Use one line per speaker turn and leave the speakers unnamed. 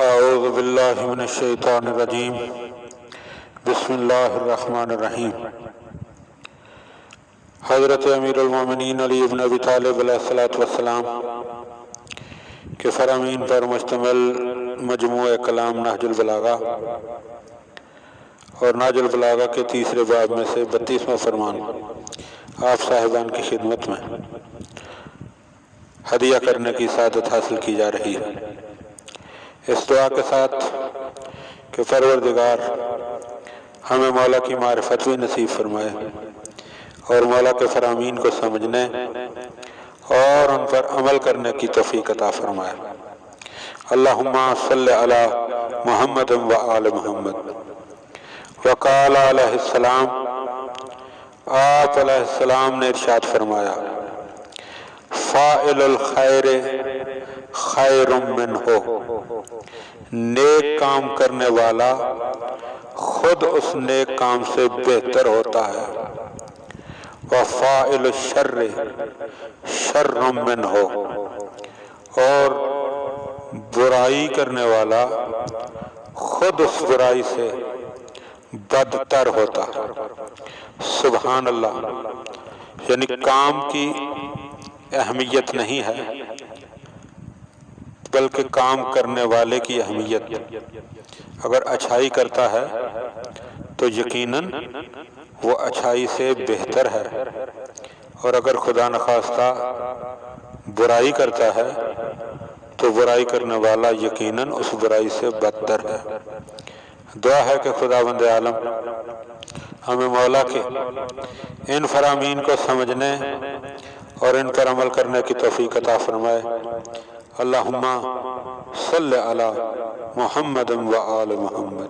اعوذ باللہ من الشیطان الرجیم بسم اللہ الرحمن الرحیم۔ حضرت امیر المومنین علی بن ابی طالب علیہ السلام کے فرامین پر مشتمل مجموعہ کلام نہج البلاغہ اور نہج البلاغہ کے تیسرے باب میں سے 32واں فرمان آپ صاحبان کی خدمت میں ہدیہ کرنے کی سعادت حاصل کی جا رہی ہے، اس دعا کے ساتھ کہ پروردگار ہمیں مولا کی معرفت بھی نصیب فرمائے اور مولا کے فرامین کو سمجھنے اور ان پر عمل کرنے کی توفیق عطا فرمائے۔ اللہم صلی علی محمد و آل محمد۔ وقال علیہ السلام، آپ علیہ السلام نے ارشاد فرمایا، فاعل الخیر خیر منہ، نیک کام کرنے والا خود اس نیک کام سے بہتر ہوتا ہے، وفاعل الشر شر منہ، اور برائی کرنے والا خود اس برائی سے بدتر ہوتا ہے۔ سبحان اللہ، یعنی کام کی اہمیت نہیں ہے بلکہ کام کرنے والے کی اہمیت۔ اگر اچھائی کرتا ہے تو یقیناً وہ اچھائی سے بہتر ہے، اور اگر خدا نخواستہ برائی کرتا ہے تو برائی کرنے والا یقیناً اس برائی سے بدتر ہے۔ دعا ہے کہ خداوند عالم ہمیں مولا کے ان فرامین کو سمجھنے اور ان پر عمل کرنے کی توفیق عطا فرمائے۔ اللہم صلی علی محمد و آل محمد۔